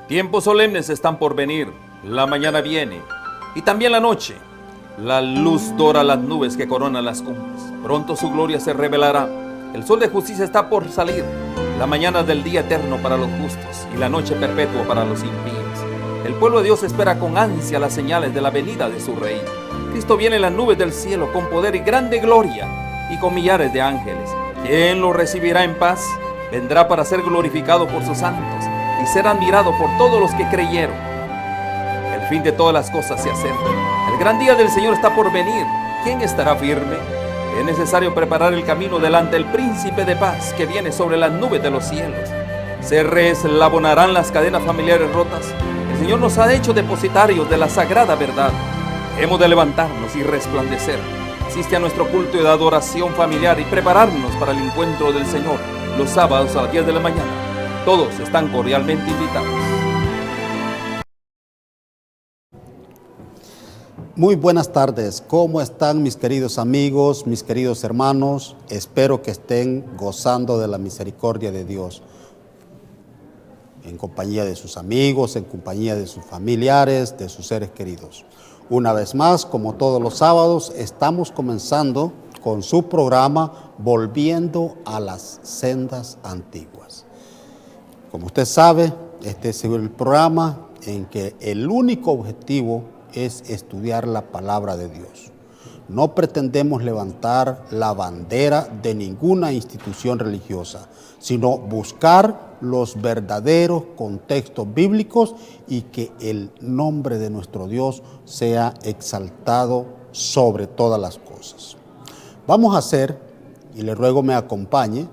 Tiempos solemnes están por venir, la mañana viene, y también la noche. La luz dora las nubes que coronan las cumbres. Pronto su gloria se revelará. El sol de justicia está por salir. La mañana del día eterno para los justos y la noche perpetua para los impíos. El pueblo de Dios espera con ansia las señales de la venida de su Rey. Cristo viene en las nubes del cielo con poder y grande gloria y con millares de ángeles. ¿Quién lo recibirá en paz? Vendrá para ser glorificado por sus santos y ser admirado por todos los que creyeron. El fin de todas las cosas se acerca. El gran día del Señor está por venir. ¿Quién estará firme? Es necesario preparar el camino delante del príncipe de paz que viene sobre las nubes de los cielos. Se reeslabonarán las cadenas familiares rotas. El Señor nos ha hecho depositarios de la sagrada verdad. Hemos de levantarnos y resplandecer. Asiste a nuestro culto de adoración familiar y prepararnos para el encuentro del Señor los sábados a las 10 de la mañana. Todos están cordialmente invitados. Muy buenas tardes, ¿cómo están mis queridos amigos, mis queridos hermanos? Espero que estén gozando de la misericordia de Dios, en compañía de sus amigos, en compañía de sus familiares, de sus seres queridos. Una vez más, como todos los sábados, estamos comenzando con su programa Volviendo a las Sendas Antiguas. Como usted sabe, este es el programa en que el único objetivo es estudiar la palabra de Dios. No pretendemos levantar la bandera de ninguna institución religiosa, sino buscar los verdaderos contextos bíblicos y que el nombre de nuestro Dios sea exaltado sobre todas las cosas. Vamos a hacer, y le ruego me acompañe,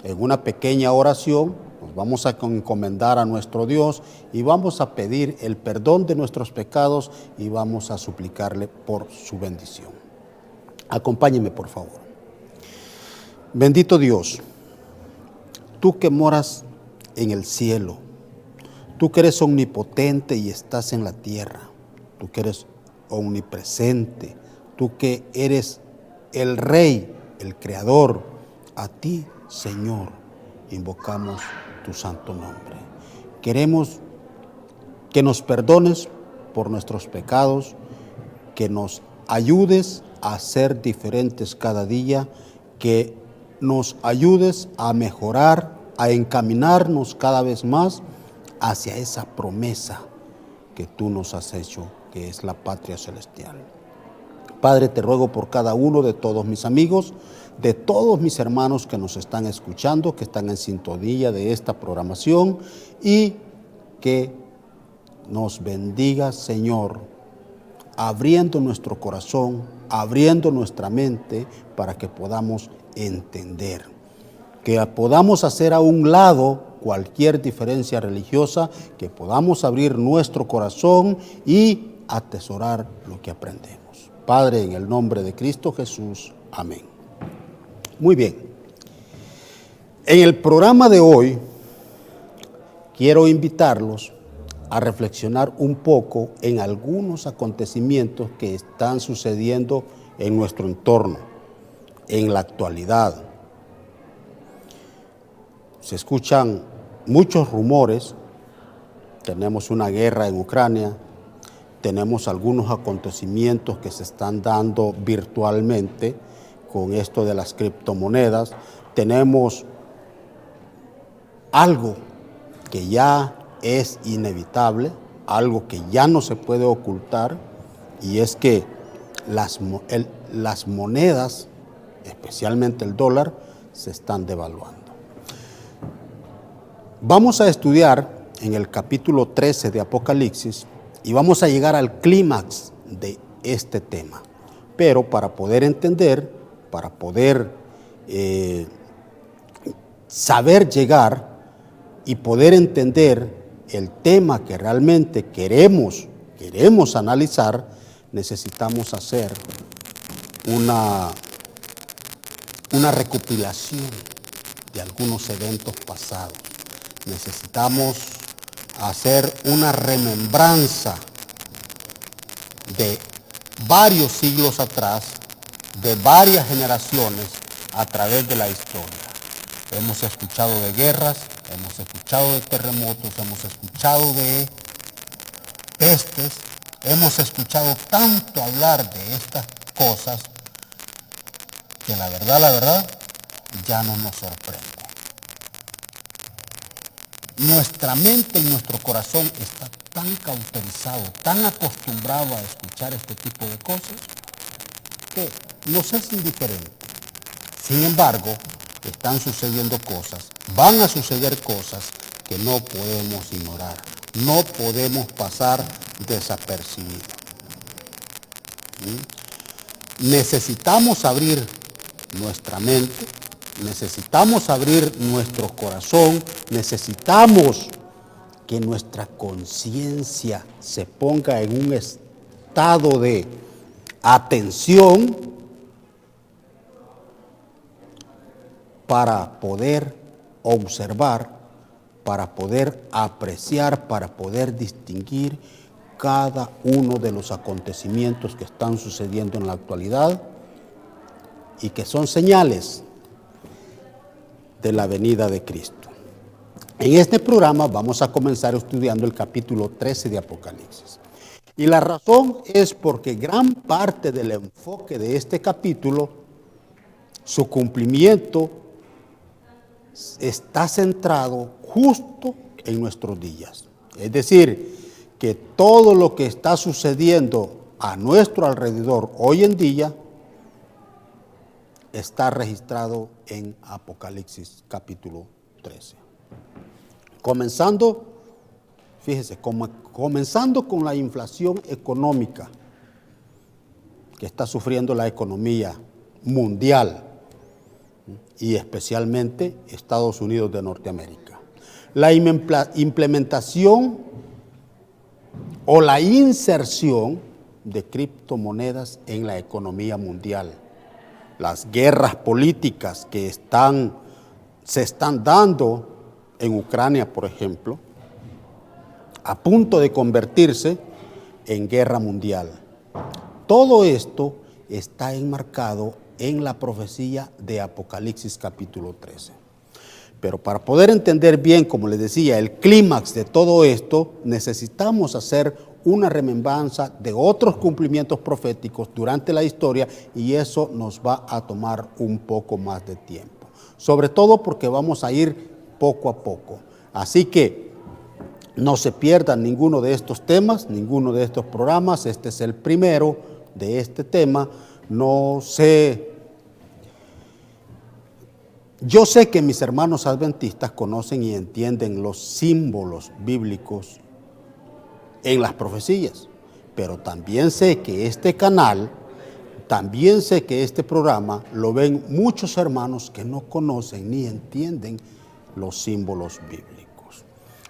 en una pequeña oración. Nos vamos a encomendar a nuestro Dios y vamos a pedir el perdón de nuestros pecados y vamos a suplicarle por su bendición. Acompáñeme, por favor. Bendito Dios, tú que moras en el cielo, tú que eres omnipotente y estás en la tierra, tú que eres omnipresente, tú que eres el Rey, el Creador, a ti, Señor, invocamos tu santo nombre. Queremos que nos perdones por nuestros pecados, que nos ayudes a ser diferentes cada día, que nos ayudes a mejorar, a encaminarnos cada vez más hacia esa promesa que tú nos has hecho, que es la patria celestial. Padre, te ruego por cada uno de todos mis amigos, de todos mis hermanos que nos están escuchando, que están en sintonía de esta programación, y que nos bendiga, Señor, abriendo nuestro corazón, abriendo nuestra mente para que podamos entender, que podamos hacer a un lado cualquier diferencia religiosa, que podamos abrir nuestro corazón y atesorar lo que aprendemos. Padre, en el nombre de Cristo Jesús. Amén. Muy bien. En el programa de hoy quiero invitarlos a reflexionar un poco en algunos acontecimientos que están sucediendo en nuestro entorno, en la actualidad. Se escuchan muchos rumores. Tenemos una guerra en Ucrania. Tenemos algunos acontecimientos que se están dando virtualmente con esto de las criptomonedas. Tenemos algo que ya es inevitable, algo que ya no se puede ocultar, y es que las monedas, especialmente el dólar, se están devaluando. Vamos a estudiar en el capítulo 13 de Apocalipsis y vamos a llegar al clímax de este tema. Pero para poder entender, para poder saber llegar y poder entender el tema que realmente queremos analizar, necesitamos hacer una recopilación de algunos eventos pasados. Necesitamos hacer una remembranza de varios siglos atrás, de varias generaciones a través de la historia. Hemos escuchado de guerras, hemos escuchado de terremotos, hemos escuchado de pestes, hemos escuchado tanto hablar de estas cosas que la verdad, ya no nos sorprende. Nuestra mente y nuestro corazón está tan cauterizado, tan acostumbrado a escuchar este tipo de cosas, que nos es indiferente. Sin embargo, están sucediendo cosas, van a suceder cosas que no podemos ignorar, no podemos pasar desapercibidos. Necesitamos abrir nuestra mente, necesitamos abrir nuestro corazón, necesitamos que nuestra conciencia se ponga en un estado de atención para poder observar, para poder apreciar, para poder distinguir cada uno de los acontecimientos que están sucediendo en la actualidad y que son señales de la venida de Cristo. En este programa vamos a comenzar estudiando el capítulo 13 de Apocalipsis. Y la razón es porque gran parte del enfoque de este capítulo, su cumplimiento, está centrado justo en nuestros días. Es decir, que todo lo que está sucediendo a nuestro alrededor hoy en día está registrado en Apocalipsis capítulo 13. Comenzando con la inflación económica que está sufriendo la economía mundial y especialmente Estados Unidos de Norteamérica. La implementación o la inserción de criptomonedas en la economía mundial. Las guerras políticas que se están dando en Ucrania, por ejemplo, a punto de convertirse en guerra mundial. Todo esto está enmarcado en la profecía de Apocalipsis capítulo 13. Pero para poder entender bien, como les decía, el clímax de todo esto, necesitamos hacer una remembranza de otros cumplimientos proféticos durante la historia, y eso nos va a tomar un poco más de tiempo. Sobre todo porque vamos a ir poco a poco. Así que no se pierdan ninguno de estos temas, ninguno de estos programas. Este es el primero de este tema. Yo sé que mis hermanos adventistas conocen y entienden los símbolos bíblicos en las profecías, pero también sé que este canal, también sé que este programa lo ven muchos hermanos que no conocen ni entienden los símbolos bíblicos.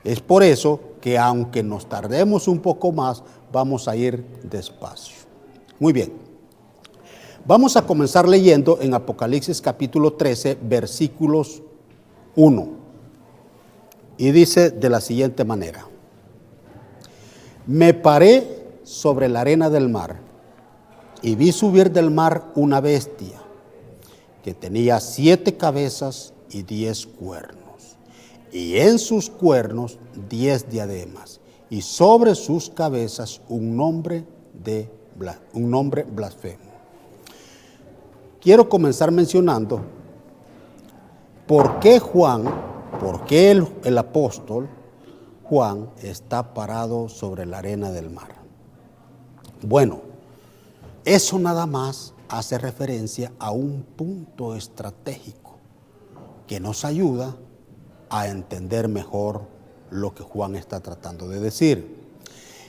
Es por eso que aunque nos tardemos un poco más, vamos a ir despacio. Muy bien. Vamos a comenzar leyendo en Apocalipsis capítulo 13, versículos 1. Y dice de la siguiente manera: Me paré sobre la arena del mar y vi subir del mar una bestia que tenía 7 cabezas y 10 cuernos, y en sus cuernos 10 diademas, y sobre sus cabezas un nombre blasfemo. Quiero comenzar mencionando por qué el apóstol Juan está parado sobre la arena del mar. Bueno, eso nada más hace referencia a un punto estratégico que nos ayuda a entender mejor lo que Juan está tratando de decir.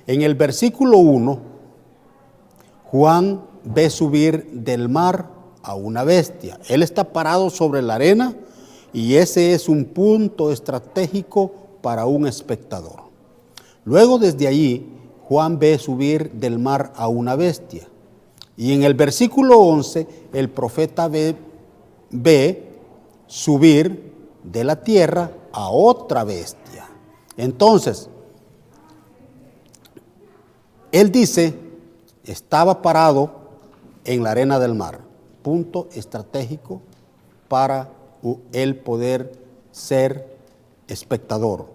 En el versículo 1, Juan ve subir del mar a una bestia. Él está parado sobre la arena y ese es un punto estratégico para un espectador. Luego desde allí, Juan ve subir del mar a una bestia. Y en el versículo 11, el profeta ve subir de la tierra a otra bestia. Entonces, él dice, estaba parado en la arena del mar. Punto estratégico para él poder ser espectador.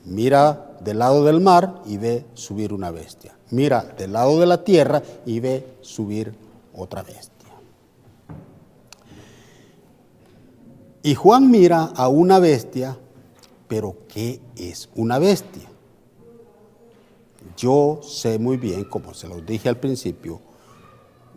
Mira del lado del mar y ve subir una bestia. Mira del lado de la tierra y ve subir otra bestia. Y Juan mira a una bestia, pero ¿qué es una bestia? Yo sé muy bien, como se los dije al principio,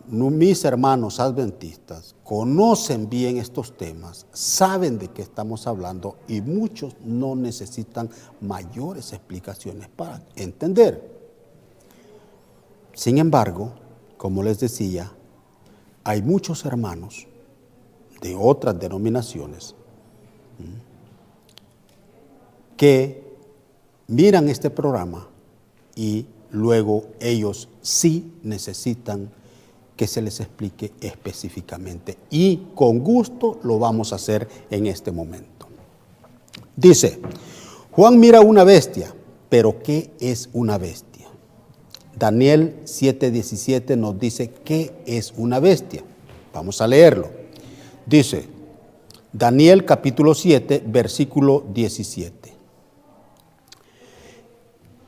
mis hermanos adventistas conocen bien estos temas, saben de qué estamos hablando y muchos no necesitan mayores explicaciones para entender. Sin embargo, como les decía, hay muchos hermanos de otras denominaciones que miran este programa y luego ellos sí necesitan que se les explique específicamente y con gusto lo vamos a hacer en este momento. Dice, Juan mira una bestia, pero ¿qué es una bestia? Daniel 7:17 nos dice qué es una bestia. Vamos a leerlo. Dice, Daniel capítulo 7, versículo 17.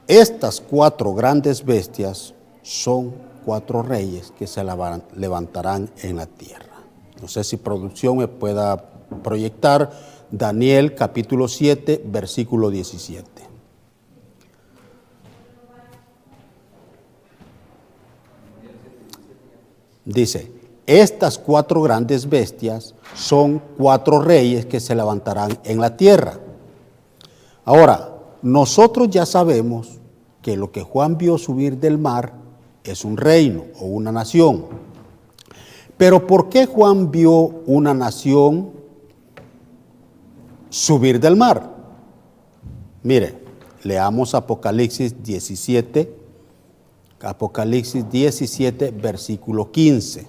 Estas 4 grandes bestias son 4 reyes que se levantarán en la tierra. No sé si producción me pueda proyectar Daniel capítulo 7, versículo 17. Dice, estas 4 grandes bestias son 4 reyes que se levantarán en la tierra. Ahora, nosotros ya sabemos que lo que Juan vio subir del mar es un reino o una nación. Pero ¿por qué Juan vio una nación subir del mar? Mire, leamos Apocalipsis 17, versículo 15.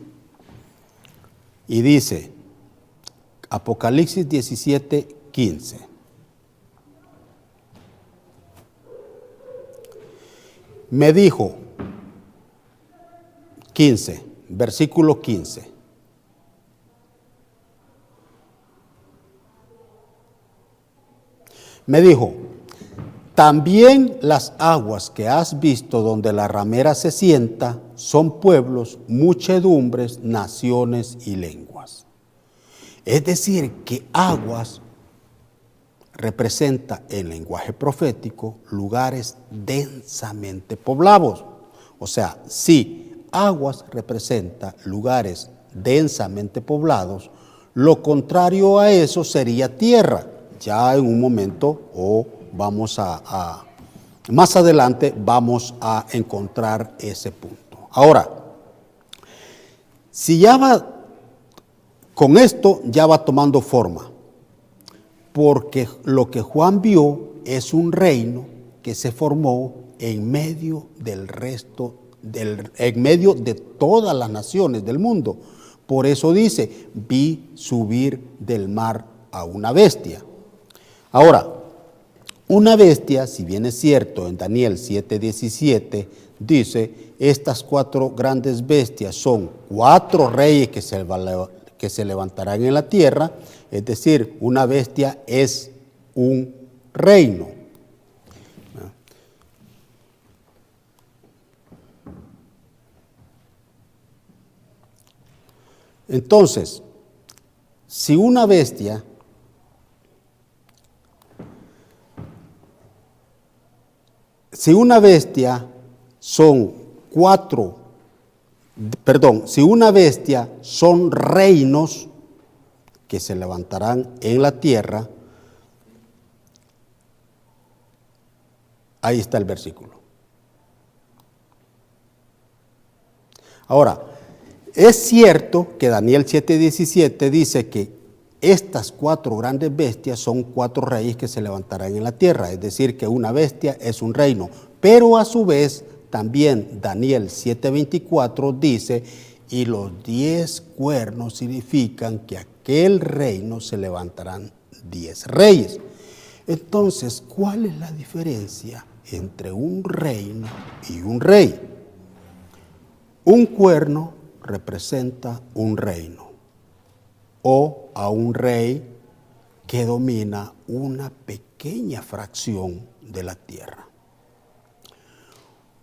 Y dice, Apocalipsis 17, 15. Me dijo, 15, versículo 15. Me dijo, también las aguas que has visto donde la ramera se sienta son pueblos, muchedumbres, naciones y lenguas. Es decir, que aguas representa en lenguaje profético lugares densamente poblados. O sea, si aguas representa lugares densamente poblados, lo contrario a eso sería tierra. Ya en un momento vamos más adelante vamos a encontrar ese punto. Ahora, si ya va, con esto ya va tomando forma, porque lo que Juan vio es un reino que se formó en medio del resto, en medio de todas las naciones del mundo. Por eso dice, vi subir del mar a una bestia. Ahora, una bestia, si bien es cierto, en Daniel 7:17, dice, estas 4 grandes bestias son 4 reyes que se levantarán en la tierra, es decir, una bestia es un reino. Entonces, si una bestia si una bestia son reinos que se levantarán en la tierra, ahí está el versículo. Ahora, es cierto que Daniel 7:17 dice que estas 4 grandes bestias son 4 reyes que se levantarán en la tierra, es decir, que una bestia es un reino. Pero a su vez, también Daniel 7:24 dice, y los 10 cuernos significan que aquel reino se levantarán 10 reyes. Entonces, ¿cuál es la diferencia entre un reino y un rey? Un cuerno representa un reino o a un rey que domina una pequeña pequeña fracción de la tierra.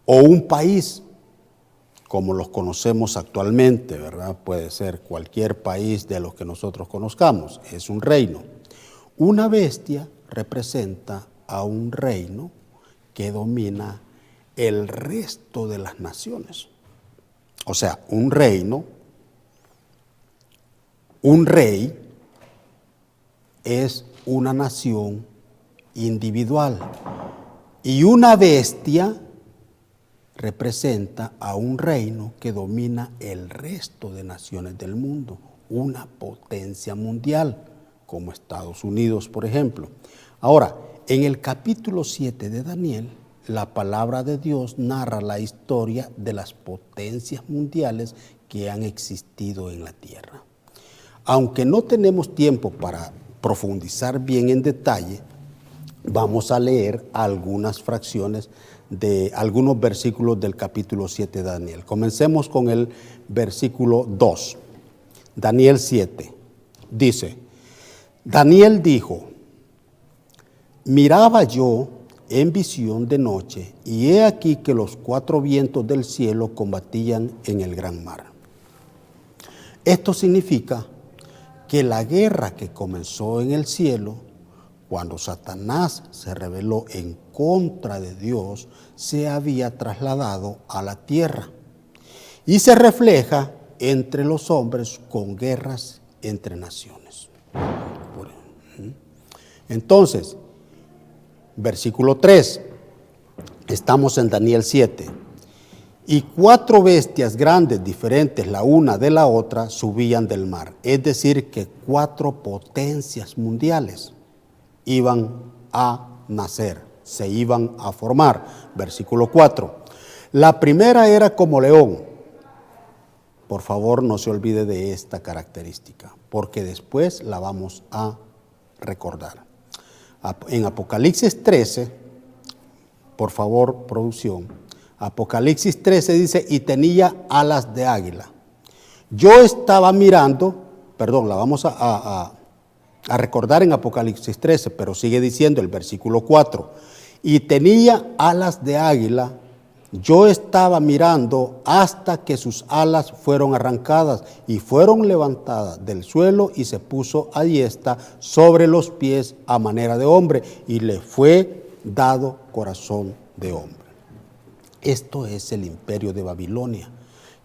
O un país, como los conocemos actualmente, ¿verdad? Puede ser cualquier país de los que nosotros conozcamos, es un reino. Una bestia representa a un reino que domina el resto de las naciones. O sea, un reino, un rey es una nación individual y una bestia representa a un reino que domina el resto de naciones del mundo, una potencia mundial, como Estados Unidos, por ejemplo. Ahora, en el capítulo 7 de Daniel, la palabra de Dios narra la historia de las potencias mundiales que han existido en la tierra. Aunque no tenemos tiempo para profundizar bien en detalle, vamos a leer algunas fracciones de algunos versículos del capítulo 7 de Daniel. Comencemos con el versículo 2. Daniel 7 dice: Daniel dijo: miraba yo en visión de noche, y he aquí que los 4 vientos del cielo combatían en el gran mar. Esto significa que la guerra que comenzó en el cielo, cuando Satanás se rebeló en contra de Dios, se había trasladado a la tierra y se refleja entre los hombres con guerras entre naciones. Entonces, versículo 3, estamos en Daniel 7. Y 4 bestias grandes, diferentes la una de la otra, subían del mar. Es decir, que 4 potencias mundiales iban a nacer, se iban a formar. Versículo 4. La primera era como león. Por favor, no se olvide de esta característica, porque después la vamos a recordar. En Apocalipsis 13, por favor, producción, Apocalipsis 13 dice: y tenía alas de águila. Yo estaba mirando, perdón, la vamos a recordar en Apocalipsis 13, pero sigue diciendo el versículo 4, y tenía alas de águila. Yo estaba mirando hasta que sus alas fueron arrancadas y fueron levantadas del suelo, y se puso a diestra sobre los pies a manera de hombre, y le fue dado corazón de hombre. Esto es el imperio de Babilonia,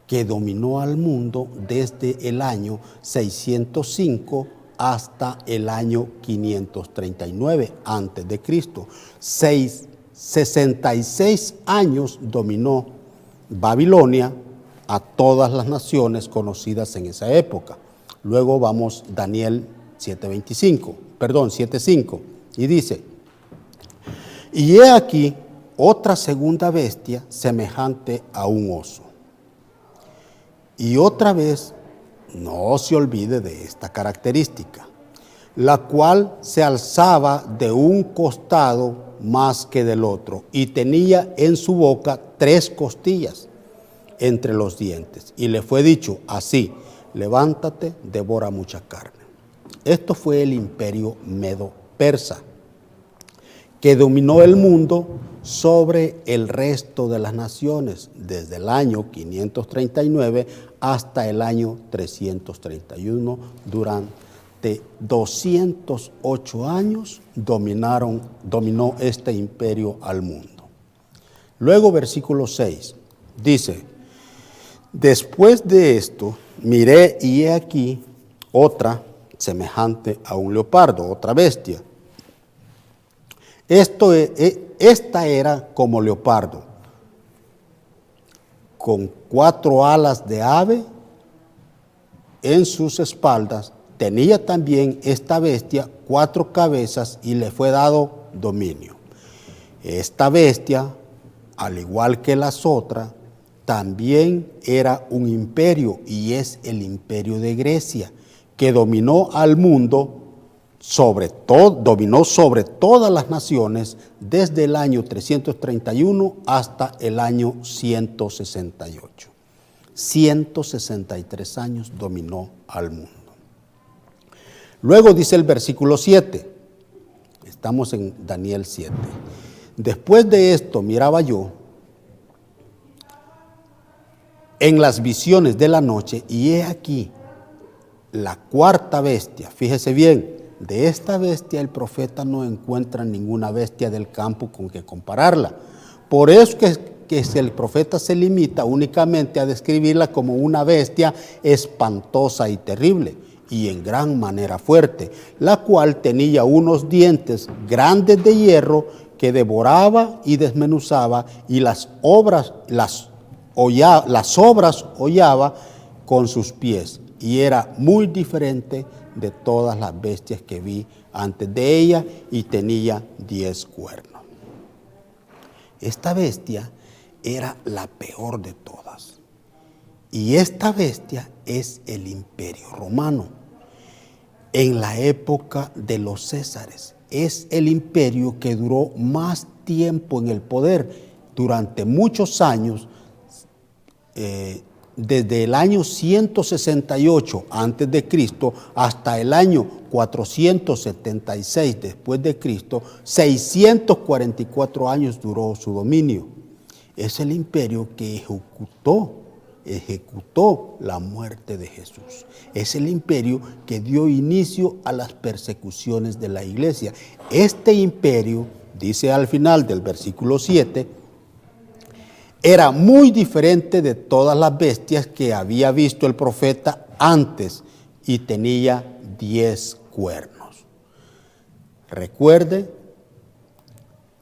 que dominó al mundo desde el año 605 hasta el año 539 antes de Cristo. 66 años dominó Babilonia a todas las naciones conocidas en esa época. Luego vamos Daniel 7:5, y dice: y he aquí otra segunda bestia semejante a un oso. Y otra vez, no se olvide de esta característica, la cual se alzaba de un costado más que del otro, y tenía en su boca 3 costillas entre los dientes. Y le fue dicho así: levántate, devora mucha carne. Esto fue el imperio medo-persa, que dominó el mundo sobre el resto de las naciones desde el año 539 hasta el año 331. Durante 208 años dominó este imperio al mundo. Luego, versículo 6, dice: después de esto miré, y he aquí otra semejante a un leopardo, otra bestia. Esta era como leopardo, con 4 alas de ave en sus espaldas. Tenía también esta bestia 4 cabezas, y le fue dado dominio. Esta bestia, al igual que las otras, también era un imperio, y es el imperio de Grecia, que dominó al mundo, dominó sobre todas las naciones desde el año 331 hasta el año 168. 163 años dominó al mundo. Luego dice el versículo 7, Estamos en Daniel 7. Después de esto miraba yo en las visiones de la noche, y he aquí la cuarta bestia. Fíjese bien, de esta bestia el profeta no encuentra ninguna bestia del campo con que compararla. Por eso que si el profeta se limita únicamente a describirla como una bestia espantosa y terrible, y en gran manera fuerte, la cual tenía unos dientes grandes de hierro que devoraba y desmenuzaba, y las obras hollaba con sus pies, y era muy diferente de todas las bestias que vi antes de ella, y tenía 10 cuernos. Esta bestia era la peor de todas, y esta bestia es el Imperio Romano. En la época de los Césares, es el imperio que duró más tiempo en el poder, durante muchos años, desde el año 168 antes de Cristo hasta el año 476 después de Cristo, 644 años duró su dominio. Es el imperio que ejecutó la muerte de Jesús. Es el imperio que dio inicio a las persecuciones de la iglesia. Este imperio, dice al final del versículo 7, era muy diferente de todas las bestias que había visto el profeta antes, y tenía 10 cuernos.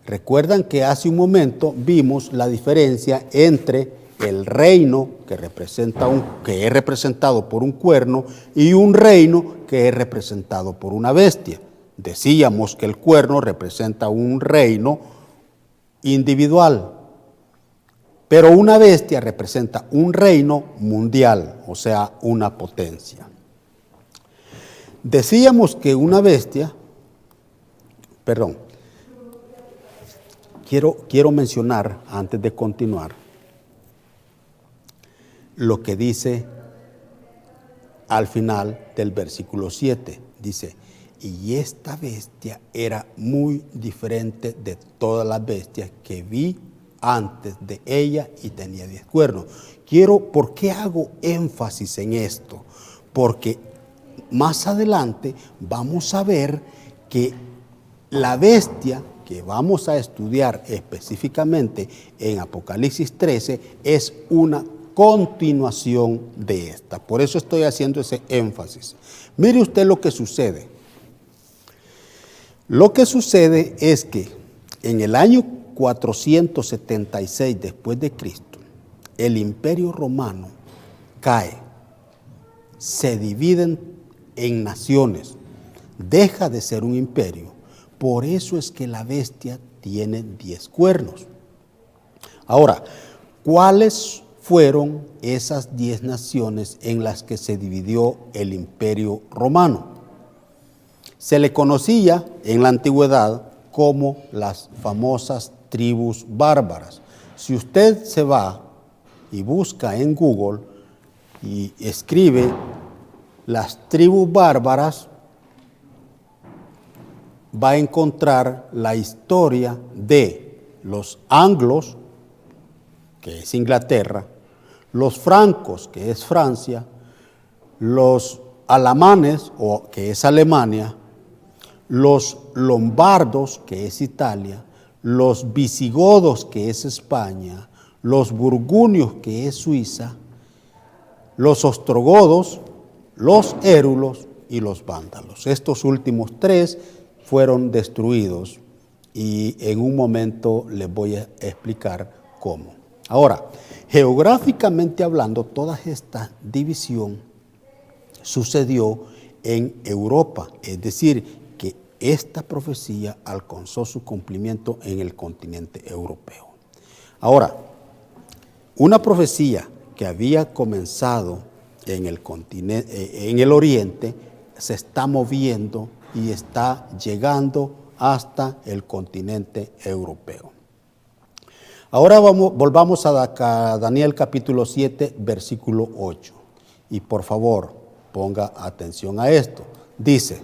Recuerdan que hace un momento vimos la diferencia entre el reino que es representado por un cuerno, y un reino que es representado por una bestia. Decíamos que el cuerno representa un reino individual, pero una bestia representa un reino mundial, o sea, una potencia. Decíamos que una bestia, quiero mencionar antes de continuar lo que dice al final del versículo 7. Dice, y esta bestia era muy diferente de todas las bestias que vi antes de ella, y tenía 10 cuernos. ¿Por qué hago énfasis en esto? Porque más adelante vamos a ver que la bestia que vamos a estudiar específicamente en Apocalipsis 13 es una continuación de esta. Por eso estoy haciendo ese énfasis. Mire usted lo que sucede. Lo que sucede es que en el año 476 después de Cristo, el Imperio Romano cae, se divide en naciones, deja de ser un imperio. Por eso es que la bestia tiene 10 cuernos. Ahora, ¿cuáles fueron esas 10 naciones en las que se dividió el Imperio Romano? Se le conocía en la antigüedad como las famosas tribus bárbaras. Si usted se va y busca en Google y escribe las tribus bárbaras, va a encontrar la historia de los anglos, que es Inglaterra, los francos, que es Francia, los alamanes, que es Alemania, los lombardos, que es Italia, los visigodos, que es España, los burgundios, que es Suiza, los ostrogodos, los érulos y los vándalos. Estos últimos 3 fueron destruidos, y en un momento les voy a explicar cómo. Ahora, geográficamente hablando, toda esta división sucedió en Europa, es decir, que esta profecía alcanzó su cumplimiento en el continente europeo. Ahora, una profecía que había comenzado en el oriente se está moviendo y está llegando hasta el continente europeo. Ahora volvamos a Daniel capítulo 7, versículo 8. Y por favor, ponga atención a esto. Dice,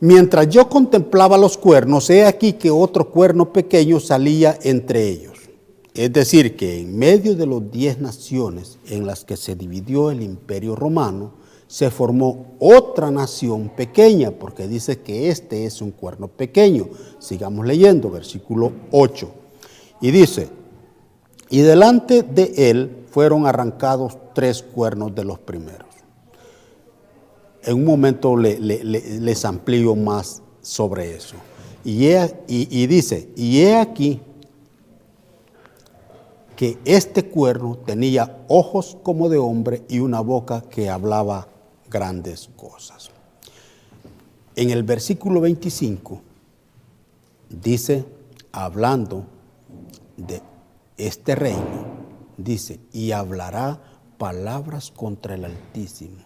Mientras yo contemplaba los cuernos, he aquí que otro cuerno pequeño salía entre ellos. Es decir, que en medio de los 10 naciones en las que se dividió el Imperio Romano, se formó otra nación pequeña, porque dice que este es un cuerno pequeño. Sigamos leyendo, versículo 8. Y dice, y delante de él fueron arrancados 3 cuernos de los primeros. En un momento les amplío más sobre eso. Y dice, y he aquí que este cuerno tenía ojos como de hombre y una boca que hablaba grandes cosas. En el versículo 25 dice, hablando de este reino, dice, y hablará palabras contra el Altísimo,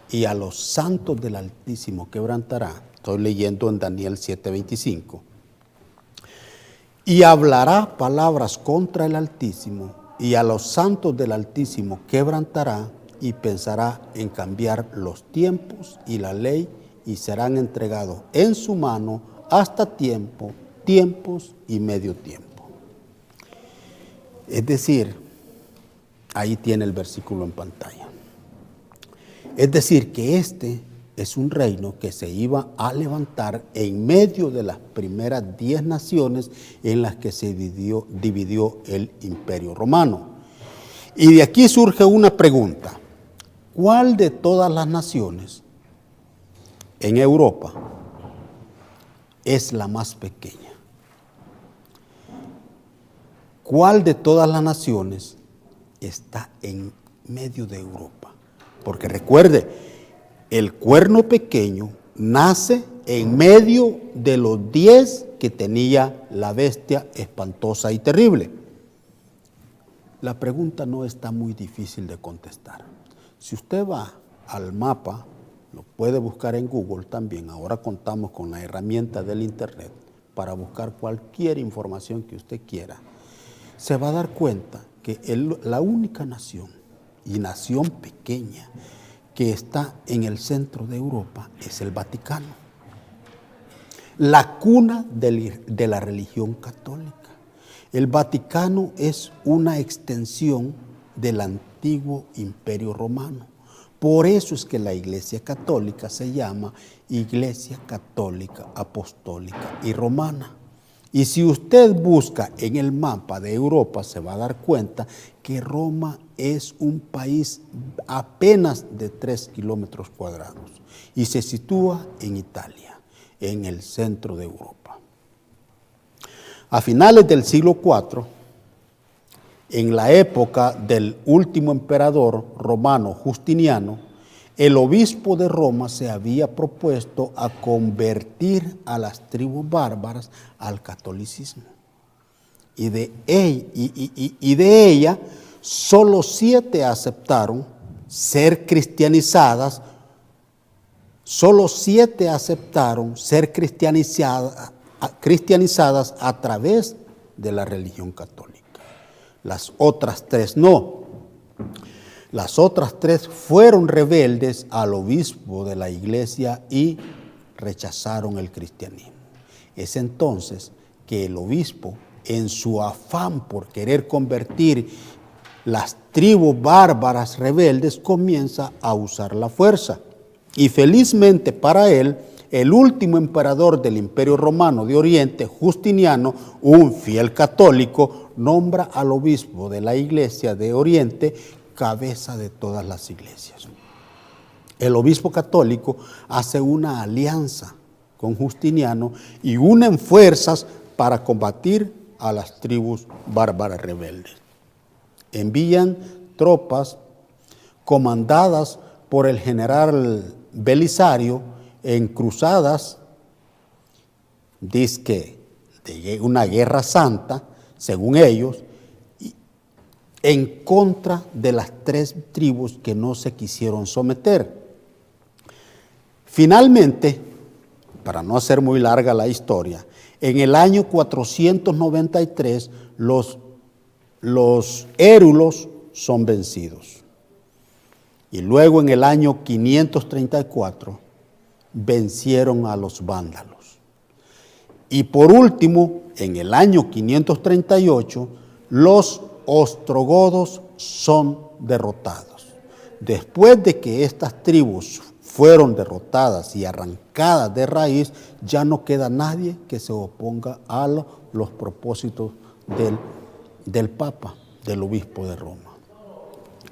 y a los santos del Altísimo quebrantará. Estoy leyendo en Daniel 7:25. Y hablará palabras contra el Altísimo, y a los santos del Altísimo quebrantará, y pensará en cambiar los tiempos y la ley, y serán entregados en su mano hasta tiempos y medio tiempo. Es decir, ahí tiene el versículo en pantalla. Es decir, que este es un reino que se iba a levantar en medio de las primeras 10 naciones en las que se dividió el Imperio Romano. Y de aquí surge una pregunta. ¿Cuál de todas las naciones en Europa es la más pequeña? ¿Cuál de todas las naciones está en medio de Europa? Porque recuerde, el cuerno pequeño nace en medio de los 10 que tenía la bestia espantosa y terrible. La pregunta no está muy difícil de contestar. Si usted va al mapa, lo puede buscar en Google también. Ahora contamos con la herramienta del Internet para buscar cualquier información que usted quiera. Se va a dar cuenta que la única nación, y nación pequeña, que está en el centro de Europa es el Vaticano, la cuna de la religión católica. El Vaticano es una extensión del antiguo Imperio Romano. Por eso es que la Iglesia Católica se llama Iglesia Católica Apostólica y Romana. Y si usted busca en el mapa de Europa, se va a dar cuenta que Roma es un país apenas de 3 kilómetros cuadrados y se sitúa en Italia, en el centro de Europa. A finales del siglo IV, en la época del último emperador romano Justiniano, el obispo de Roma se había propuesto a convertir a las tribus bárbaras al catolicismo. Y de ella, solo 7 aceptaron ser cristianizadas, cristianizadas a través de la religión católica. Las otras 3 no. Las otras 3 fueron rebeldes al obispo de la iglesia y rechazaron el cristianismo. Es entonces que el obispo, en su afán por querer convertir las tribus bárbaras rebeldes, comienza a usar la fuerza. Y felizmente para él, el último emperador del Imperio Romano de Oriente, Justiniano, un fiel católico, nombra al obispo de la iglesia de Oriente cabeza de todas las iglesias. El obispo católico hace una alianza con Justiniano y unen fuerzas para combatir a las tribus bárbaras rebeldes. Envían tropas comandadas por el general Belisario en cruzadas, dizque de una guerra santa, según ellos, en contra de las 3 tribus que no se quisieron someter. Finalmente, para no hacer muy larga la historia, en el año 493 los érulos son vencidos. Y luego en el año 534 vencieron a los vándalos. Y por último, en el año 538, los ostrogodos son derrotados. Después de que estas tribus fueron derrotadas y arrancadas de raíz, ya no queda nadie que se oponga a los propósitos del Papa, del obispo de Roma.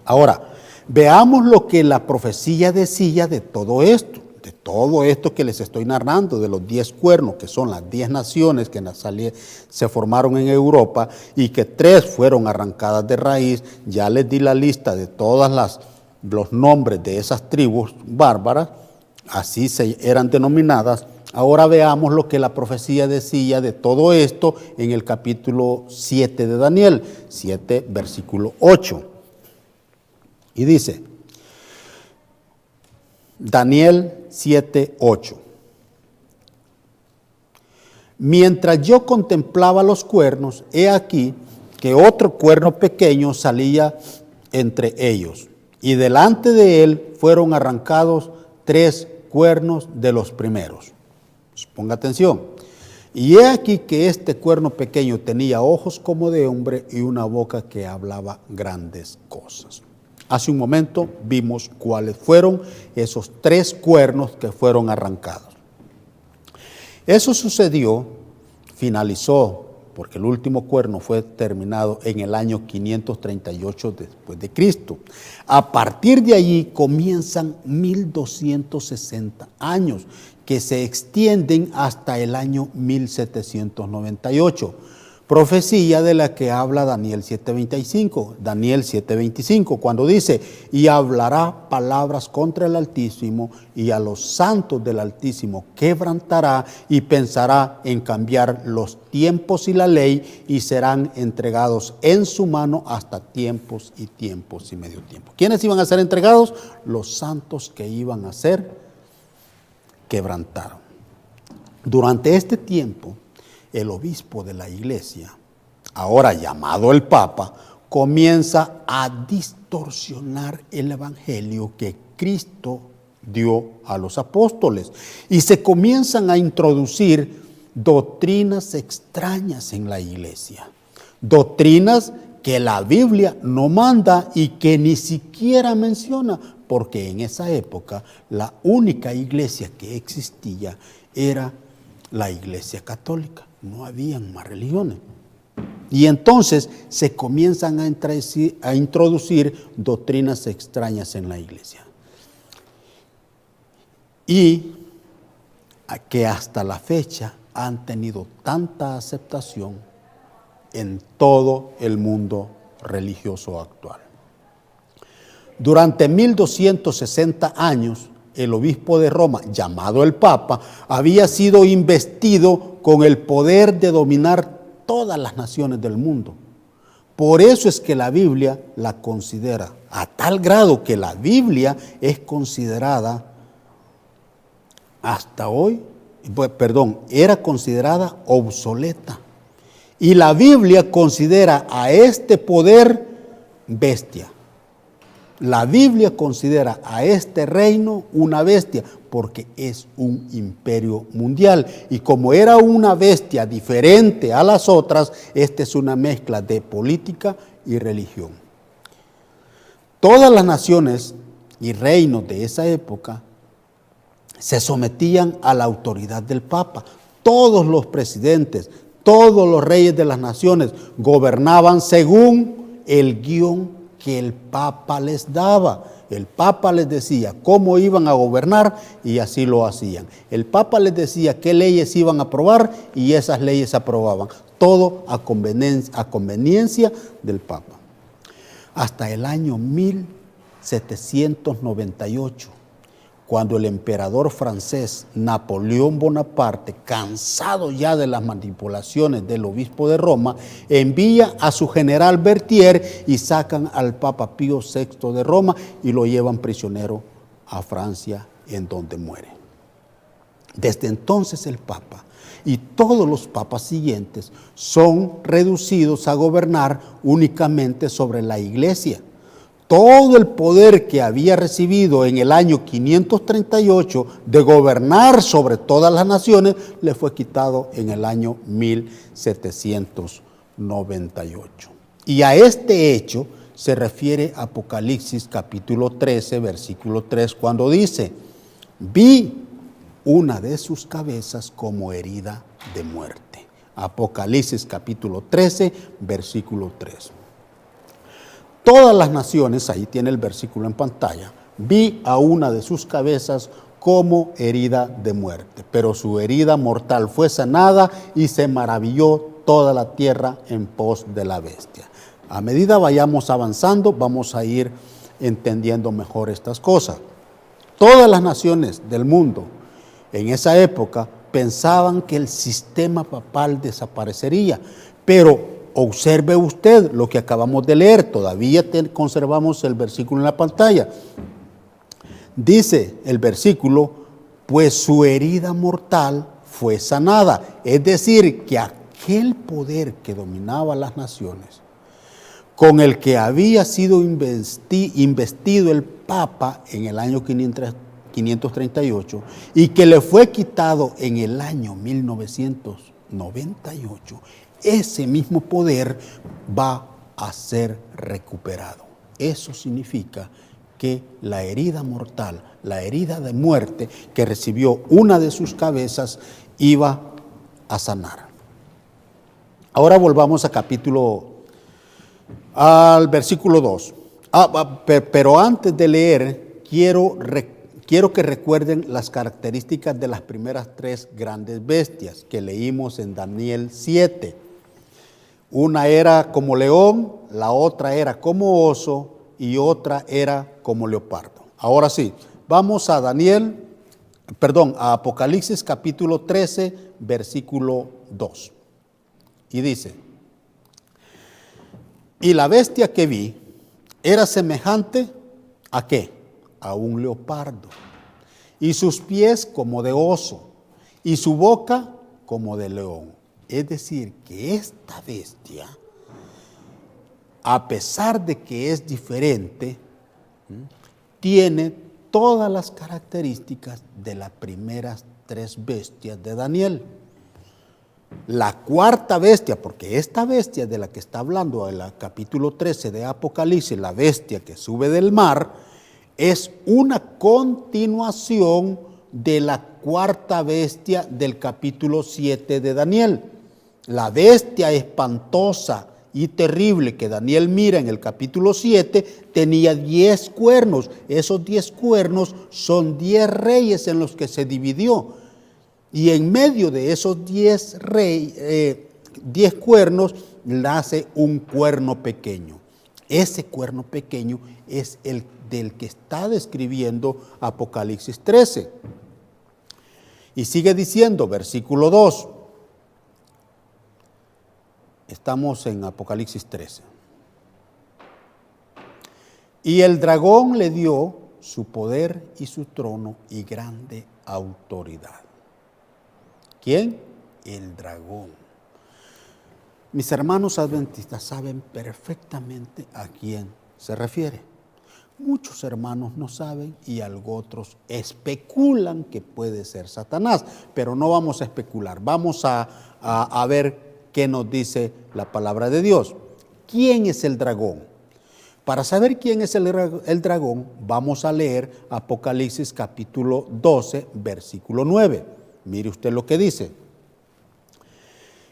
Ahora, veamos lo que la profecía decía de todo esto que les estoy narrando, de los 10 cuernos, que son las 10 naciones que se formaron en Europa y que 3 fueron arrancadas de raíz. Ya les di la lista de todos los nombres de esas tribus bárbaras, así eran denominadas. Ahora veamos lo que la profecía decía de todo esto en el capítulo 7 de Daniel, 7, versículo 8. Y dice, Daniel 7, 8. Mientras yo contemplaba los cuernos, he aquí que otro cuerno pequeño salía entre ellos, y delante de él fueron arrancados 3 cuernos de los primeros. Pues ponga atención. Y he aquí que este cuerno pequeño tenía ojos como de hombre y una boca que hablaba grandes cosas. Hace un momento vimos cuáles fueron esos 3 cuernos que fueron arrancados. Eso sucedió, finalizó, porque el último cuerno fue terminado en el año 538 después de Cristo. A partir de allí comienzan 1260 años que se extienden hasta el año 1798. Profecía de la que habla Daniel 7:25, Daniel 7:25, cuando dice, y hablará palabras contra el Altísimo y a los santos del Altísimo quebrantará y pensará en cambiar los tiempos y la ley y serán entregados en su mano hasta tiempos y medio tiempo. ¿Quiénes iban a ser entregados? Los santos que iban a ser quebrantados. Durante este tiempo, el obispo de la iglesia, ahora llamado el Papa, comienza a distorsionar el evangelio que Cristo dio a los apóstoles y se comienzan a introducir doctrinas extrañas en la iglesia, doctrinas que la Biblia no manda y que ni siquiera menciona, porque en esa época la única iglesia que existía era la iglesia católica. No habían más religiones. Y entonces se comienzan a introducir doctrinas extrañas en la iglesia. Y que hasta la fecha han tenido tanta aceptación en todo el mundo religioso actual. Durante 1260 años, el obispo de Roma, llamado el Papa, había sido investido con el poder de dominar todas las naciones del mundo. Por eso es que la Biblia la considera, a tal grado que la Biblia es considerada hasta hoy, era considerada obsoleta. Y la Biblia considera a este poder bestia. La Biblia considera a este reino una bestia porque es un imperio mundial. Y como era una bestia diferente a las otras, esta es una mezcla de política y religión. Todas las naciones y reinos de esa época se sometían a la autoridad del Papa. Todos los presidentes, todos los reyes de las naciones gobernaban según el guión que el Papa les daba. El Papa les decía cómo iban a gobernar y así lo hacían. El Papa les decía qué leyes iban a aprobar y esas leyes se aprobaban. Todo a conveniencia del Papa. Hasta el año 1798, cuando el emperador francés Napoleón Bonaparte, cansado ya de las manipulaciones del obispo de Roma, envía a su general Berthier y sacan al Papa Pío VI de Roma y lo llevan prisionero a Francia, en donde muere. Desde entonces el Papa y todos los papas siguientes son reducidos a gobernar únicamente sobre la iglesia. todo el poder que había recibido en el año 538 de gobernar sobre todas las naciones, le fue quitado en el año 1798. Y a este hecho se refiere Apocalipsis capítulo 13, versículo 3, cuando dice: vi una de sus cabezas como herida de muerte. Apocalipsis capítulo 13, versículo 3. Todas las naciones, ahí tiene el versículo en pantalla, vi a una de sus cabezas como herida de muerte, pero su herida mortal fue sanada y se maravilló toda la tierra en pos de la bestia. A medida vayamos avanzando, vamos a ir entendiendo mejor estas cosas. Todas las naciones del mundo en esa época pensaban que el sistema papal desaparecería, pero observe usted lo que acabamos de leer, todavía conservamos el versículo en la pantalla. Dice el versículo: pues su herida mortal fue sanada. Es decir, que aquel poder que dominaba las naciones, con el que había sido investido el Papa en el año 538 y que le fue quitado en el año 1998, ese mismo poder va a ser recuperado. Eso significa que la herida mortal, la herida de muerte que recibió una de sus cabezas, iba a sanar. Ahora volvamos al versículo 2. Pero antes de leer, quiero que recuerden las características de las primeras tres grandes bestias que leímos en Daniel 7. Una era como león, la otra era como oso y otra era como leopardo. Ahora sí, vamos a Apocalipsis capítulo 13, versículo 2. Y dice: y la bestia que vi era semejante ¿a qué? A un leopardo, y sus pies como de oso, y su boca como de león. Es decir, que esta bestia, a pesar de que es diferente, tiene todas las características de las primeras tres bestias de Daniel. La cuarta bestia, porque esta bestia de la que está hablando en el capítulo 13 de Apocalipsis, la bestia que sube del mar, es una continuación de la cuarta bestia del capítulo 7 de Daniel. La bestia espantosa y terrible que Daniel mira en el capítulo 7 tenía 10 cuernos. Esos 10 cuernos son 10 reyes en los que se dividió. Y en medio de esos 10 cuernos nace un cuerno pequeño. Ese cuerno pequeño es el del que está describiendo Apocalipsis 13. Y sigue diciendo, versículo 2. Estamos en Apocalipsis 13. Y el dragón le dio su poder y su trono y grande autoridad. ¿Quién? El dragón. Mis hermanos adventistas saben perfectamente a quién se refiere. Muchos hermanos no saben y otros especulan que puede ser Satanás, pero no vamos a especular, vamos a ver qué nos dice la palabra de Dios. ¿Quién es el dragón? Para saber quién es el dragón, vamos a leer Apocalipsis capítulo 12, versículo 9. Mire usted lo que dice.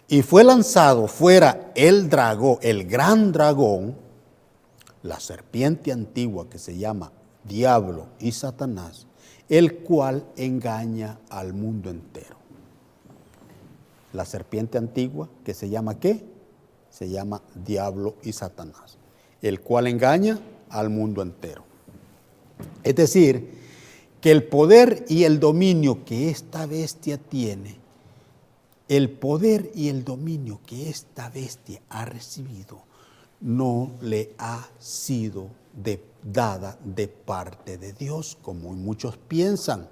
Y fue lanzado fuera el dragón, el gran dragón, la serpiente antigua que se llama Diablo y Satanás, el cual engaña al mundo entero. La serpiente antigua que se llama ¿qué? Se llama Diablo y Satanás, el cual engaña al mundo entero. Es decir, que el poder y el dominio que esta bestia tiene, el poder y el dominio que esta bestia ha recibido, no le ha sido dada de parte de Dios, como muchos piensan.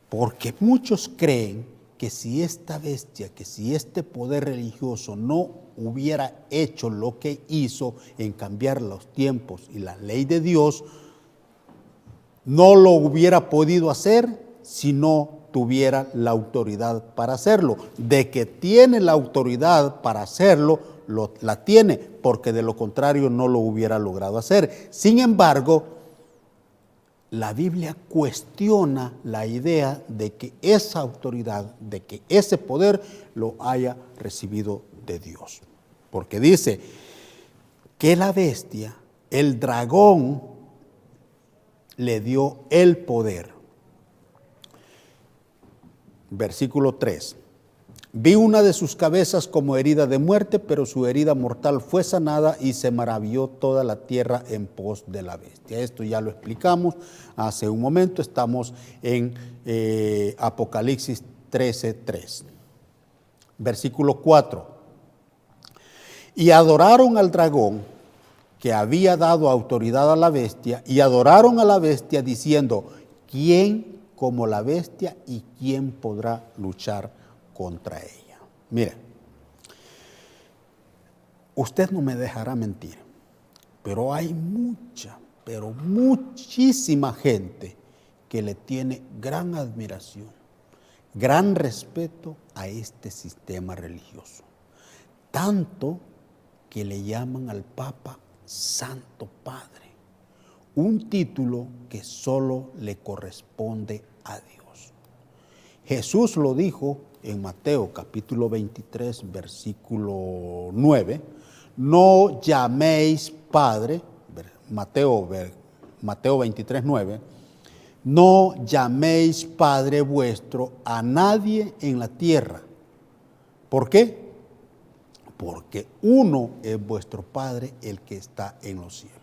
Porque muchos creen que si esta bestia, que si este poder religioso no hubiera hecho lo que hizo en cambiar los tiempos y la ley de Dios, no lo hubiera podido hacer si no tuviera la autoridad para hacerlo. De que tiene la autoridad para hacerlo, la tiene, porque de lo contrario no lo hubiera logrado hacer. Sin embargo, la Biblia cuestiona la idea de que esa autoridad, de que ese poder lo haya recibido de Dios. Porque dice que la bestia, el dragón, le dio el poder. Versículo 3. Vi una de sus cabezas como herida de muerte, pero su herida mortal fue sanada y se maravilló toda la tierra en pos de la bestia. Esto ya lo explicamos hace un momento. Estamos en Apocalipsis 13:3. Versículo 4. Y adoraron al dragón que había dado autoridad a la bestia, y adoraron a la bestia diciendo: ¿quién como la bestia y quién podrá luchar contra ella? Mire, usted no me dejará mentir, pero hay muchísima gente que le tiene gran admiración, gran respeto a este sistema religioso. Tanto que le llaman al Papa Santo Padre, un título que solo le corresponde a Dios. Jesús lo dijo en Mateo capítulo 23, versículo 9, no llaméis Padre, Mateo 23, 9, no llaméis Padre vuestro a nadie en la tierra. ¿Por qué? Porque uno es vuestro Padre, el que está en los cielos.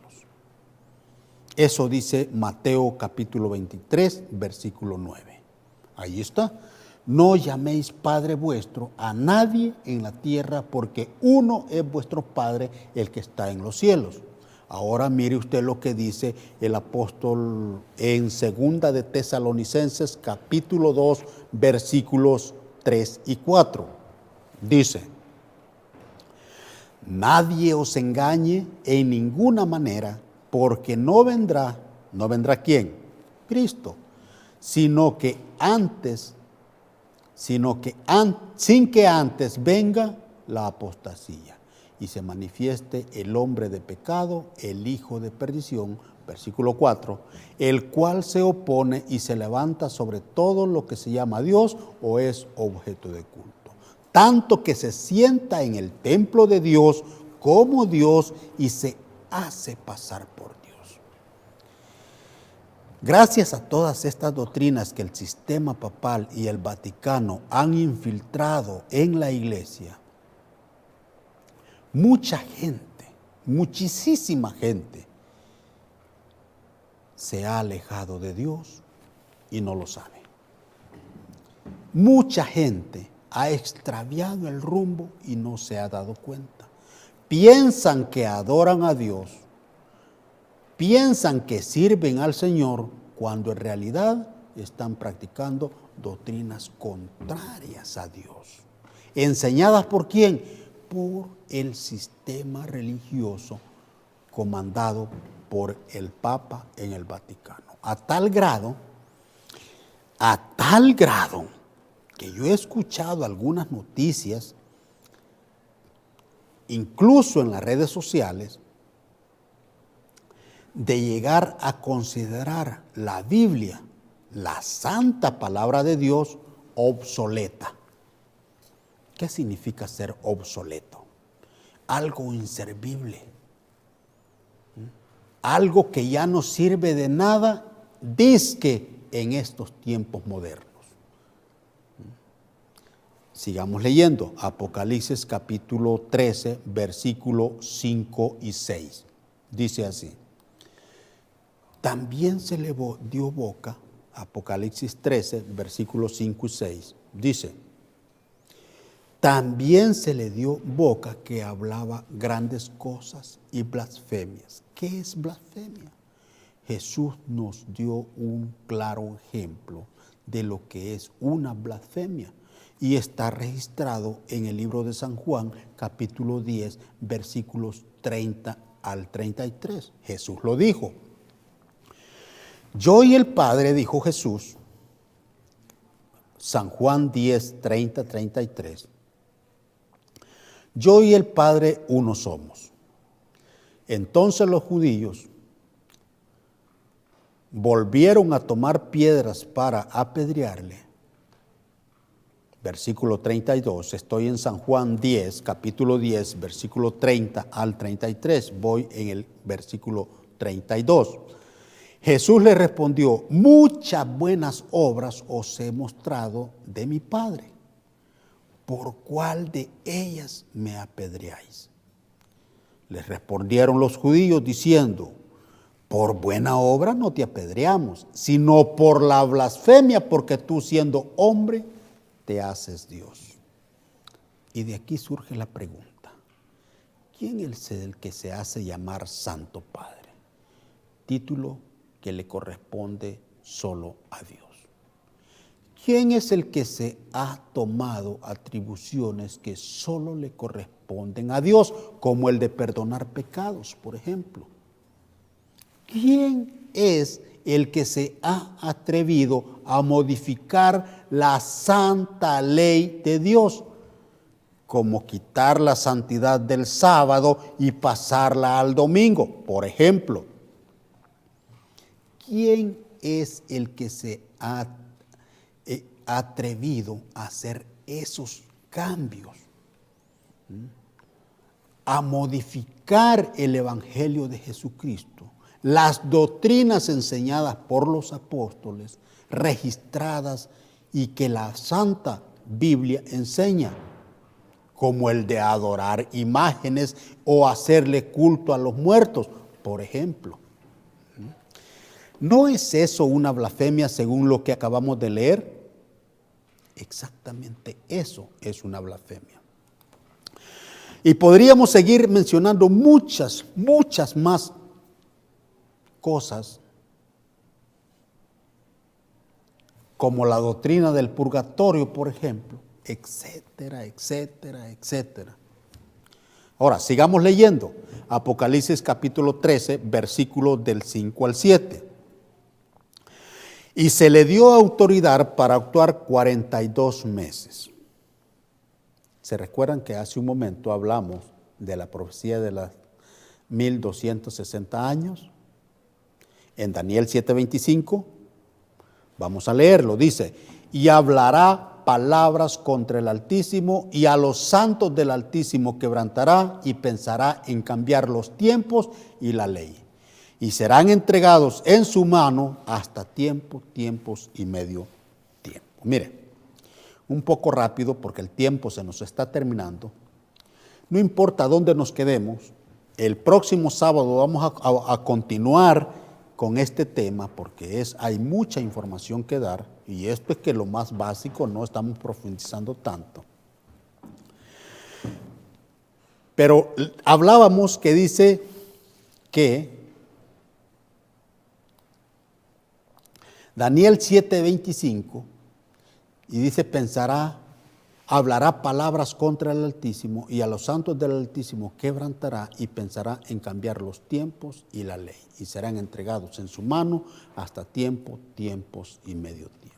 Eso dice Mateo capítulo 23, versículo 9. Ahí está. No llaméis Padre vuestro a nadie en la tierra, porque uno es vuestro Padre, el que está en los cielos. Ahora mire usted lo que dice el apóstol en segunda de Tesalonicenses capítulo 2, versículos 3 y 4. Dice: nadie os engañe en ninguna manera, porque no vendrá ¿quién? Cristo, sin que antes venga la apostasía y se manifieste el hombre de pecado, el hijo de perdición, versículo 4, el cual se opone y se levanta sobre todo lo que se llama Dios o es objeto de culto, tanto que se sienta en el templo de Dios como Dios y se hace pasar por Dios. Gracias a todas estas doctrinas que el sistema papal y el Vaticano han infiltrado en la iglesia, mucha gente, muchísima gente, se ha alejado de Dios y no lo sabe. Mucha gente ha extraviado el rumbo y no se ha dado cuenta. Piensan que adoran a Dios, piensan que sirven al Señor, cuando en realidad están practicando doctrinas contrarias a Dios. ¿Enseñadas por quién? Por el sistema religioso comandado por el Papa en el Vaticano. A tal grado que yo he escuchado algunas noticias, incluso en las redes sociales, de llegar a considerar la Biblia, la santa palabra de Dios, obsoleta. ¿Qué significa ser obsoleto? Algo inservible, algo que ya no sirve de nada, dizque en estos tiempos modernos. Sigamos leyendo, Apocalipsis capítulo 13, versículo 5 y 6. Dice así: también se le dio boca, Apocalipsis 13, versículos 5 y 6, dice: también se le dio boca que hablaba grandes cosas y blasfemias. ¿Qué es blasfemia? Jesús nos dio un claro ejemplo de lo que es una blasfemia. y está registrado en el libro de San Juan, capítulo 10, versículos 30 al 33. Jesús lo dijo. Yo y el Padre, dijo Jesús, San Juan 10, 30, 33. Yo y el Padre uno somos. Entonces los judíos volvieron a tomar piedras para apedrearle. Versículo 32, estoy en San Juan 10, capítulo 10, versículo 30 al 33. Voy en el versículo 32. Jesús le respondió, muchas buenas obras os he mostrado de mi Padre. ¿Por cuál de ellas me apedreáis? Les respondieron los judíos diciendo, por buena obra no te apedreamos, sino por la blasfemia, porque tú siendo hombre te haces Dios. Y de aquí surge la pregunta, ¿quién es el que se hace llamar Santo Padre? Título que le corresponde solo a Dios. ¿Quién es el que se ha tomado atribuciones que solo le corresponden a Dios, como el de perdonar pecados, por ejemplo? ¿Quién es el que se ha atrevido a modificar la santa ley de Dios, como quitar la santidad del sábado y pasarla al domingo, por ejemplo? ¿Quién es el que se ha atrevido a hacer esos cambios? A modificar el Evangelio de Jesucristo, las doctrinas enseñadas por los apóstoles, registradas y que la Santa Biblia enseña, como el de adorar imágenes o hacerle culto a los muertos, por ejemplo. ¿No es eso una blasfemia según lo que acabamos de leer? Exactamente eso es una blasfemia. Y podríamos seguir mencionando muchas más cosas, como la doctrina del purgatorio, por ejemplo, etcétera, etcétera, etcétera. Ahora, sigamos leyendo. Apocalipsis capítulo 13, versículos del 5 al 7. Y se le dio autoridad para actuar 42 meses. ¿Se recuerdan que hace un momento hablamos de la profecía de las 1260 años? En Daniel 7:25, vamos a leerlo, dice, y hablará palabras contra el Altísimo y a los santos del Altísimo quebrantará y pensará en cambiar los tiempos y la ley. Y serán entregados en su mano hasta tiempos y medio tiempo. Mire, un poco rápido porque el tiempo se nos está terminando. No importa dónde nos quedemos, el próximo sábado vamos a continuar con este tema porque hay mucha información que dar y esto es que lo más básico, no estamos profundizando tanto. Pero hablábamos que dice que Daniel 7:25, y dice, hablará palabras contra el Altísimo y a los santos del Altísimo quebrantará y pensará en cambiar los tiempos y la ley y serán entregados en su mano hasta tiempos y medio tiempo.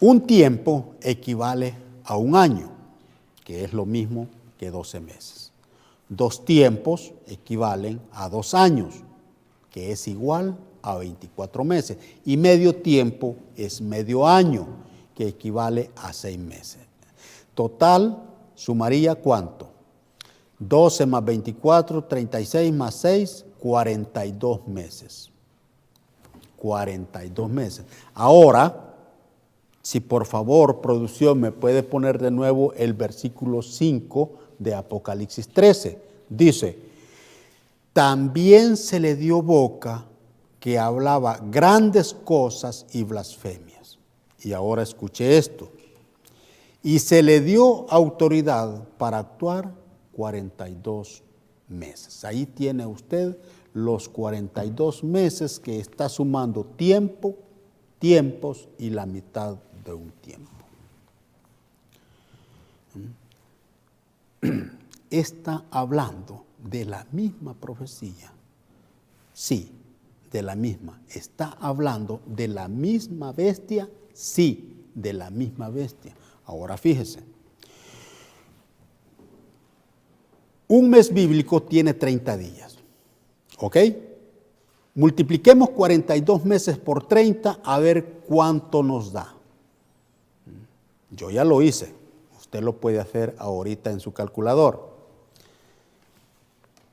Un tiempo equivale a un año, que es lo mismo que 12 meses. 2 tiempos equivalen a 2 años, que es igual a 24 meses. Y medio tiempo es medio año, que equivale a 6 meses. Total, sumaría ¿cuánto? 12 más 24, 36 más 6, 42 meses. 42 meses. Ahora, si por favor, producción, me puede poner de nuevo el versículo 5 de Apocalipsis 13. Dice, también se le dio boca que hablaba grandes cosas y blasfemias. Y ahora escuche esto. Y se le dio autoridad para actuar 42 meses. Ahí tiene usted los 42 meses que está sumando tiempos y la mitad de un tiempo. Está hablando de la misma profecía. Sí, de la misma. ¿Está hablando de la misma bestia? Sí, de la misma bestia. Ahora fíjese. Un mes bíblico tiene 30 días. ¿Ok? Multipliquemos 42 meses por 30 a ver cuánto nos da. Yo ya lo hice. Usted lo puede hacer ahorita en su calculador.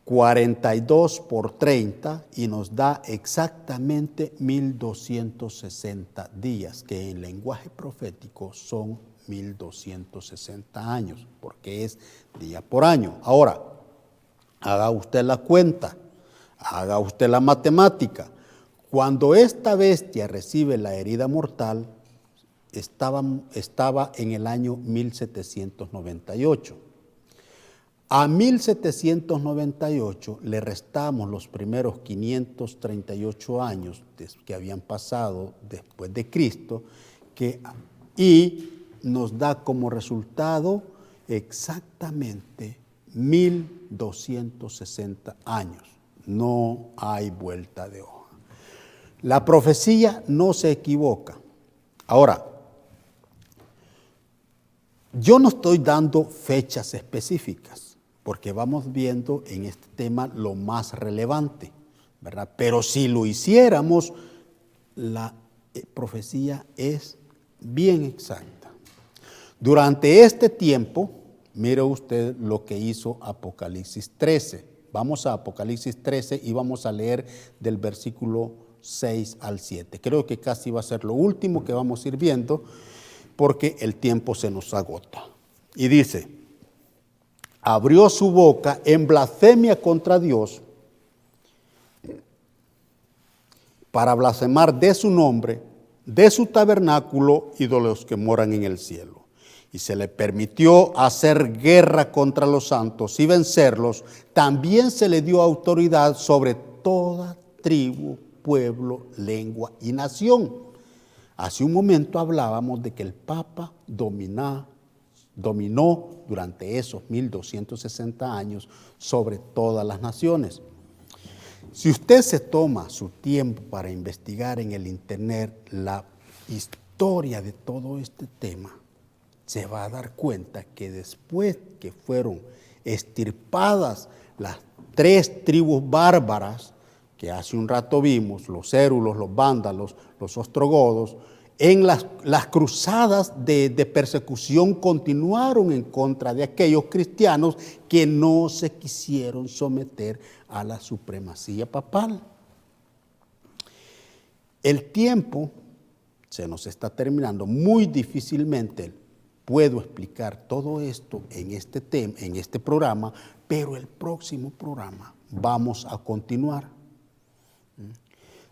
42 por 30 y nos da exactamente 1260 días, que en lenguaje profético son 1260 años, porque es día por año. Ahora, haga usted la cuenta, haga usted la matemática. Cuando esta bestia recibe la herida mortal, estaba en el año 1798. A 1798 le restamos los primeros 538 años que habían pasado después de Cristo, y nos da como resultado exactamente 1260 años. No hay vuelta de hoja. La profecía no se equivoca. Ahora, yo no estoy dando fechas específicas, porque vamos viendo en este tema lo más relevante, ¿verdad? Pero si lo hiciéramos, la profecía es bien exacta. Durante este tiempo, mire usted lo que hizo Apocalipsis 13. Vamos a Apocalipsis 13 y vamos a leer del versículo 6 al 7. Creo que casi va a ser lo último que vamos a ir viendo, porque el tiempo se nos agota. Y dice: abrió su boca en blasfemia contra Dios para blasfemar de su nombre, de su tabernáculo y de los que moran en el cielo. Y se le permitió hacer guerra contra los santos y vencerlos. También se le dio autoridad sobre toda tribu, pueblo, lengua y nación. Hace un momento hablábamos de que el Papa dominó durante esos 1260 años sobre todas las naciones. Si usted se toma su tiempo para investigar en el internet la historia de todo este tema, se va a dar cuenta que después que fueron extirpadas las 3 tribus bárbaras, que hace un rato vimos, los érulos, los vándalos, los ostrogodos, en las cruzadas de persecución continuaron en contra de aquellos cristianos que no se quisieron someter a la supremacía papal. El tiempo se nos está terminando. Muy difícilmente puedo explicar todo esto en este tema, en este programa, pero el próximo programa vamos a continuar.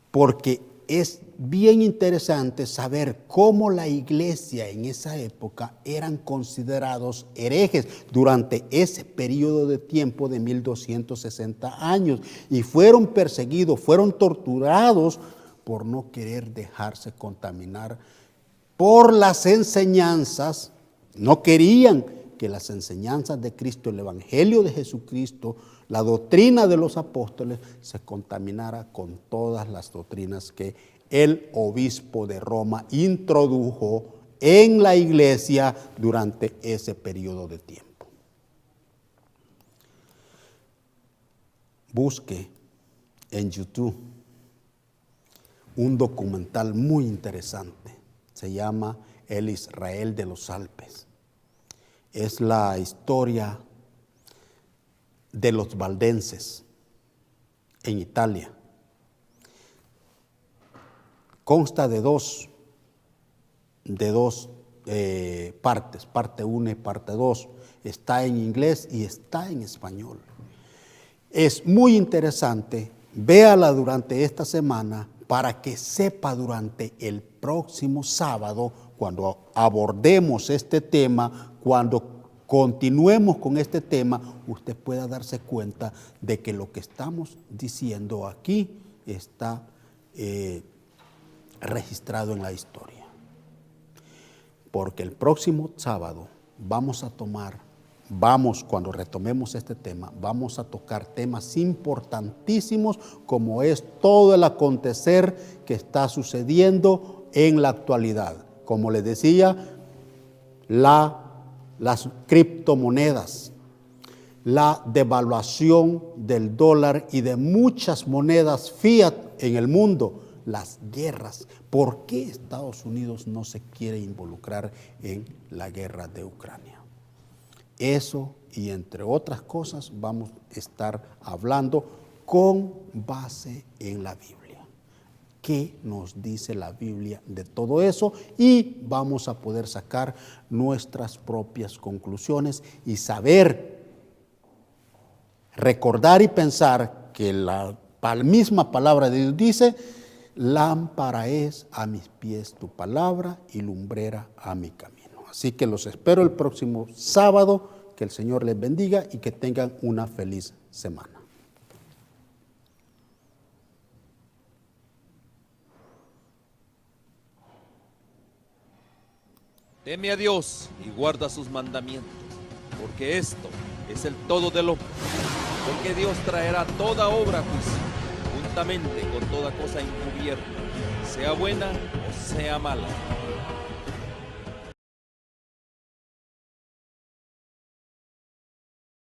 Porque es bien interesante saber cómo la iglesia en esa época eran considerados herejes durante ese periodo de tiempo de 1260 años y fueron perseguidos, fueron torturados por no querer dejarse contaminar por las enseñanzas. No querían que las enseñanzas de Cristo, el Evangelio de Jesucristo, la doctrina de los apóstoles se contaminara con todas las doctrinas que el obispo de Roma introdujo en la iglesia durante ese periodo de tiempo. Busque en YouTube un documental muy interesante. Se llama El Israel de los Alpes. Es la historia de los valdenses en Italia. Consta de dos partes, parte 1 y parte 2. Está en inglés y está en español. Es muy interesante, véala durante esta semana para que sepa durante el próximo sábado, cuando abordemos este tema, cuando continuemos con este tema, usted pueda darse cuenta de que lo que estamos diciendo aquí está registrado en la historia. porque el próximo sábado cuando retomemos este tema, vamos a tocar temas importantísimos como es todo el acontecer que está sucediendo en la actualidad. Como les decía, las criptomonedas, la devaluación del dólar y de muchas monedas fiat en el mundo, las guerras. ¿Por qué Estados Unidos no se quiere involucrar en la guerra de Ucrania? Eso y entre otras cosas vamos a estar hablando con base en la Biblia. ¿Qué nos dice la Biblia de todo eso? Y vamos a poder sacar nuestras propias conclusiones y saber, recordar y pensar que la misma palabra de Dios dice: lámpara es a mis pies tu palabra y lumbrera a mi camino. Así que los espero el próximo sábado. Que el Señor les bendiga y que tengan una feliz semana. Teme a Dios y guarda sus mandamientos, porque esto es el todo del hombre. Porque Dios traerá toda obra a juicio, juntamente con toda cosa encubierta, sea buena o sea mala.